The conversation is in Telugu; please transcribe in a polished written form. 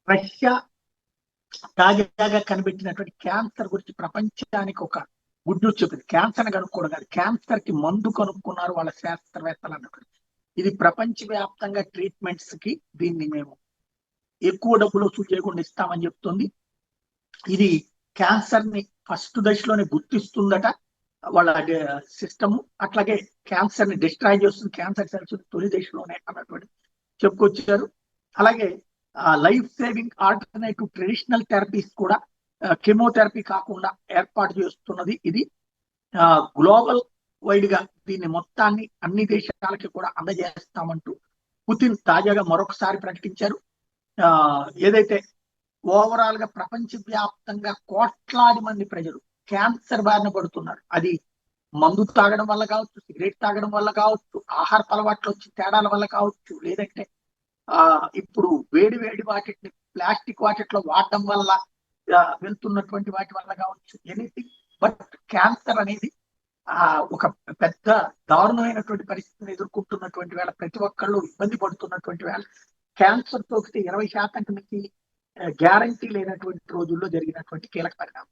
రష్యా తాజాగా కనిపెట్టినటువంటి క్యాన్సర్ గురించి ప్రపంచానికి ఒక గుడ్ న్యూస్ చెప్పింది. క్యాన్సర్ కనుక్కోవడం కాదు, క్యాన్సర్ కి మందు కనుక్కున్నారు వాళ్ళ శాస్త్రవేత్తలు అన్నట్టు. ఇది ప్రపంచవ్యాప్తంగా ట్రీట్మెంట్స్ కి దీన్ని మేము ఎక్కువ డబ్బులు వసూలు చేయకుండా ఇస్తామని చెప్తుంది. ఇది క్యాన్సర్ ని ఫస్ట్ దశలోనే గుర్తిస్తుందట వాళ్ళ సిస్టమ్. అట్లాగే క్యాన్సర్ ని డిస్ట్రాయ్ చేస్తుంది, క్యాన్సర్ సెల్స్ తొలి దశలోనే అన్నటువంటి చెప్పుకొచ్చారు. అలాగే life saving alternative traditional therapies కూడా కెమోథెరపీ కాకుండా ఏర్పాటు చేస్తున్నది. ఇది గ్లోబల్ వైడ్ గా దీన్ని మొత్తాన్ని అన్ని దేశాలకి కూడా అందజేస్తామంటూ పుతిన్ తాజాగా మరొకసారి ప్రకటించారు. ఏదైతే ఓవరాల్ గా ప్రపంచ వ్యాప్తంగా కోట్లాది మంది ప్రజలు క్యాన్సర్ బారిన పడుతున్నారు. అది మందు తాగడం వల్ల కావచ్చు, సిగరెట్ తాగడం వల్ల కావచ్చు, ఆహార అలవాట్లు వచ్చి తేడాల వల్ల కావచ్చు, లేదంటే ఇప్పుడు వేడి వేడి వాటిని ప్లాస్టిక్ వాటిలో వాడడం వల్ల వెళ్తున్నటువంటి వాటి వల్ల కావచ్చు, ఎనీథింగ్ బట్ క్యాన్సర్ అనేది ఒక పెద్ద దారుణమైనటువంటి పరిస్థితిని ఎదుర్కొంటున్నటువంటి వేళ, ప్రతి ఒక్కళ్ళు ఇబ్బంది పడుతున్నటువంటి వేళ క్యాన్సర్ సోకితే 20% గ్యారంటీ లేనటువంటి రోజుల్లో జరిగినటువంటి కీలక పరిణామం.